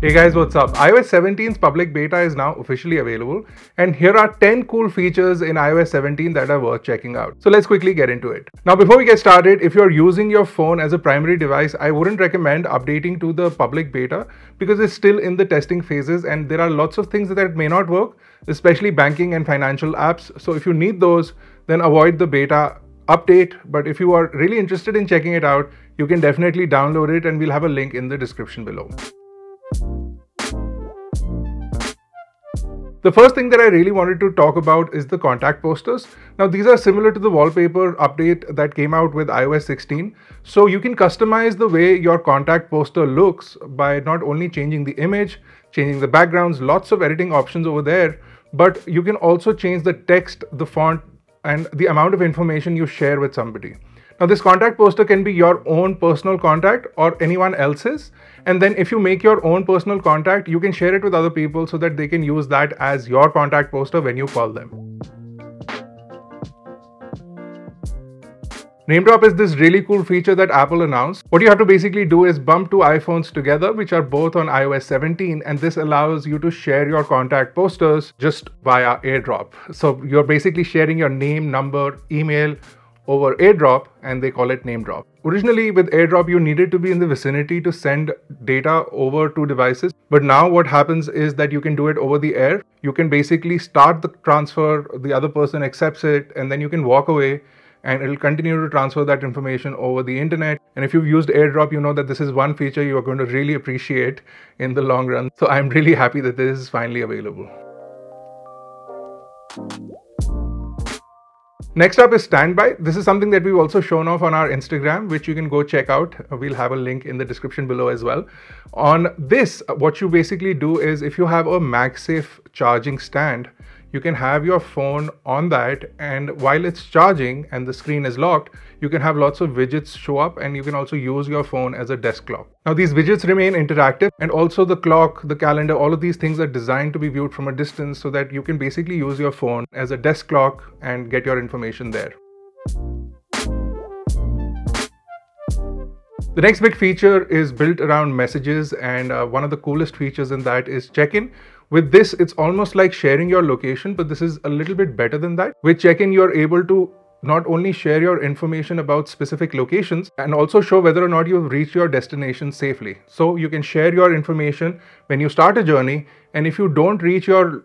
Hey guys, what's up? iOS 17's public beta is now officially available, and here are 10 cool features in iOS 17 that are worth checking out. So let's quickly get into it. Now, before we get started, if you're using your phone as a primary device, I wouldn't recommend updating to the public beta because it's still in the testing phases and there are lots of things that may not work, especially banking and financial apps. So if you need those, then avoid the beta update. But if you are really interested in checking it out, you can definitely download it and we'll have a link in the description below. The first thing that I really wanted to talk about is the contact posters. Now these are similar to the wallpaper update that came out with iOS 16. So you can customize the way your contact poster looks by not only changing the image, changing the backgrounds, lots of editing options over there, but you can also change the text, the font, and the amount of information you share with somebody. Now this contact poster can be your own personal contact or anyone else's. And then if you make your own personal contact, you can share it with other people so that they can use that as your contact poster when you call them. NameDrop is this really cool feature that Apple announced. What you have to basically do is bump two iPhones together, which are both on iOS 17, and this allows you to share your contact posters just via AirDrop. So you're basically sharing your name, number, email over AirDrop, and they call it NameDrop. Originally with AirDrop, you needed to be in the vicinity to send data over to devices. But now what happens is that you can do it over the air. You can basically start the transfer, the other person accepts it, and then you can walk away and it'll continue to transfer that information over the internet. And if you've used AirDrop, you know that this is one feature you are going to really appreciate in the long run. So I'm really happy that this is finally available. Next up is Standby. This is something that we've also shown off on our Instagram, which you can go check out. We'll have a link in the description below as well. On this, what you basically do is if you have a MagSafe charging stand, you can have your phone on that, and while it's charging and the screen is locked, you can have lots of widgets show up, and you can also use your phone as a desk clock. Now these widgets remain interactive, and also the clock, the calendar, all of these things are designed to be viewed from a distance so that you can basically use your phone as a desk clock and get your information there. The next big feature is built around messages, and one of the coolest features in that is check-in. With this, it's almost like sharing your location, but this is a little bit better than that. With check-in, you're able to not only share your information about specific locations and also show whether or not you've reached your destination safely. So you can share your information when you start a journey, and if you don't reach your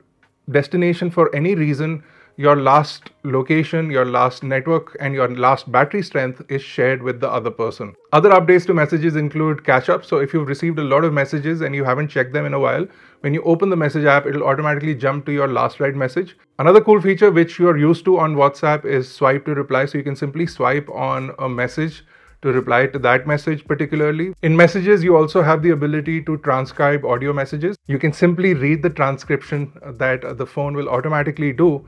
destination for any reason, your last location, your last network, and your last battery strength is shared with the other person. Other updates to messages include catch-up. So if you've received a lot of messages and you haven't checked them in a while, when you open the message app, it'll automatically jump to your last read message. Another cool feature which you're used to on WhatsApp is swipe to reply. So you can simply swipe on a message to reply to that message particularly. In messages, you also have the ability to transcribe audio messages. You can simply read the transcription that the phone will automatically do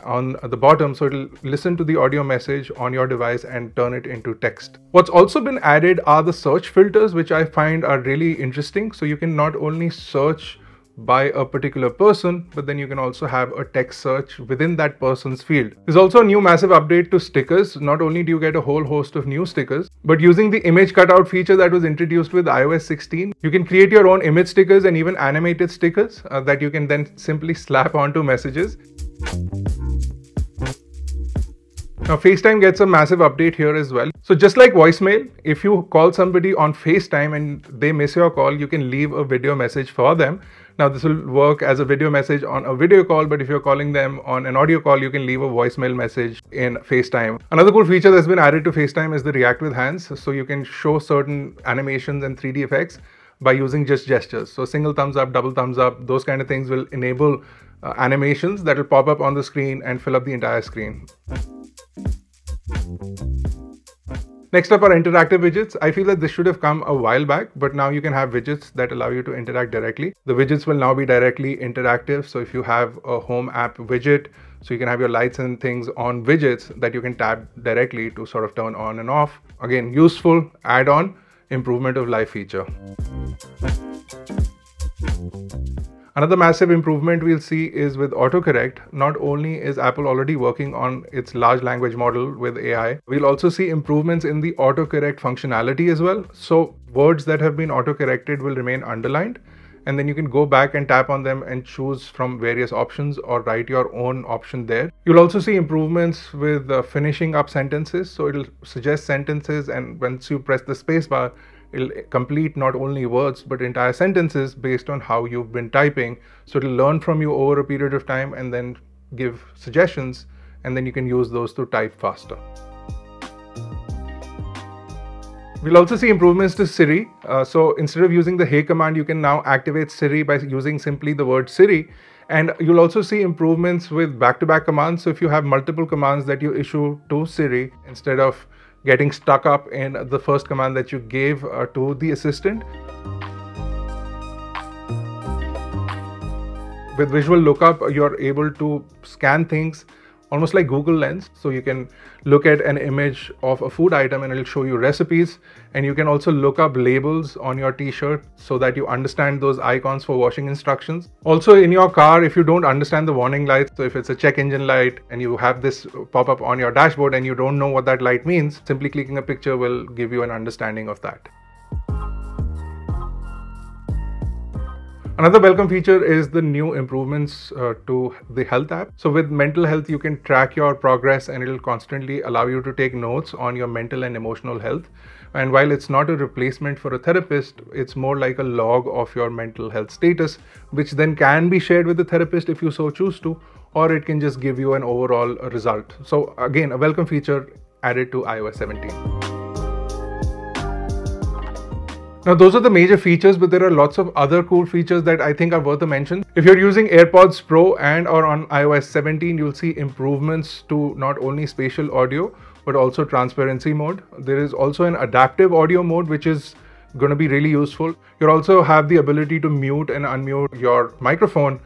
on the bottom, so it'll listen to the audio message on your device and turn it into text. What's also been added are the search filters, which I find are really interesting. So you can not only search by a particular person, but then you can also have a text search within that person's field. There's also a new massive update to stickers. Not only do you get a whole host of new stickers, but using the image cutout feature that was introduced with iOS 16, you can create your own image stickers and even animated stickers that you can then simply slap onto messages. Now FaceTime gets a massive update here as well. So just like voicemail, if you call somebody on FaceTime and they miss your call, you can leave a video message for them. Now this will work as a video message on a video call, but if you're calling them on an audio call, you can leave a voicemail message in FaceTime. Another cool feature that's been added to FaceTime is the React with Hands. So you can show certain animations and 3D effects by using just gestures. So single thumbs up, double thumbs up, those kind of things will enable animations that will pop up on the screen and fill up the entire screen. Next up are interactive widgets. I feel that this should have come a while back, but now you can have widgets that allow you to interact directly. The widgets will now be directly interactive. So if you have a home app widget, so you can have your lights and things on widgets that you can tap directly to sort of turn on and off. Again, useful add-on improvement of life feature. Another massive improvement we'll see is with autocorrect. Not only is Apple already working on its large language model with AI, we'll also see improvements in the autocorrect functionality as well. So words that have been autocorrected will remain underlined, and then you can go back and tap on them and choose from various options or write your own option there. You'll also see improvements with finishing up sentences. So it'll suggest sentences, and once you press the spacebar, it'll complete not only words but entire sentences based on how you've been typing. So it'll learn from you over a period of time and then give suggestions, and then you can use those to type faster. We'll also see improvements to Siri. So instead of using the Hey command, you can now activate Siri by using simply the word Siri. And you'll also see improvements with back-to-back commands. So if you have multiple commands that you issue to Siri, instead of getting stuck up in the first command that you gave to the assistant. With visual lookup, you're able to scan things almost like Google Lens. So you can look at an image of a food item and it'll show you recipes. And you can also look up labels on your t-shirt so that you understand those icons for washing instructions. Also in your car, if you don't understand the warning lights, so if it's a check engine light and you have this pop up on your dashboard and you don't know what that light means, simply clicking a picture will give you an understanding of that. Another welcome feature is the new improvements to the health app. So with mental health, you can track your progress and it'll constantly allow you to take notes on your mental and emotional health. And while it's not a replacement for a therapist, it's more like a log of your mental health status, which then can be shared with the therapist if you so choose to, or it can just give you an overall result. So again, a welcome feature added to iOS 17. Now those are the major features, but there are lots of other cool features that I think are worth a mention. If you're using AirPods Pro and or on iOS 17, you'll see improvements to not only spatial audio, but also transparency mode. There is also an adaptive audio mode, which is going to be really useful. You'll also have the ability to mute and unmute your microphone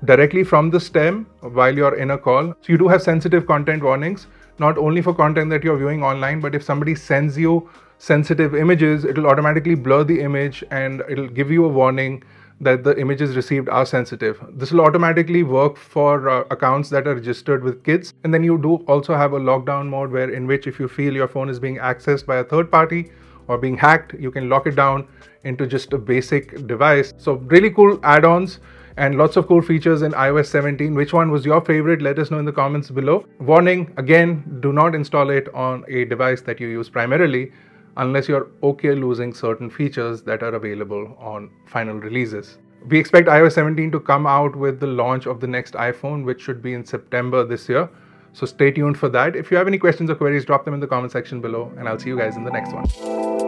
directly from the stem while you're in a call. So you do have sensitive content warnings, not only for content that you're viewing online, but if somebody sends you sensitive images, it'll automatically blur the image and it'll give you a warning that the images received are sensitive. This will automatically work for accounts that are registered with kids. And then you do also have a lockdown mode where in which if you feel your phone is being accessed by a third party or being hacked, you can lock it down into just a basic device. So really cool add-ons and lots of cool features in iOS 17. Which one was your favorite? Let us know in the comments below. Warning, again, do not install it on a device that you use primarily unless you're okay losing certain features that are available on final releases. We expect iOS 17 to come out with the launch of the next iPhone, which should be in September this year. So stay tuned for that. If you have any questions or queries, drop them in the comment section below, and I'll see you guys in the next one.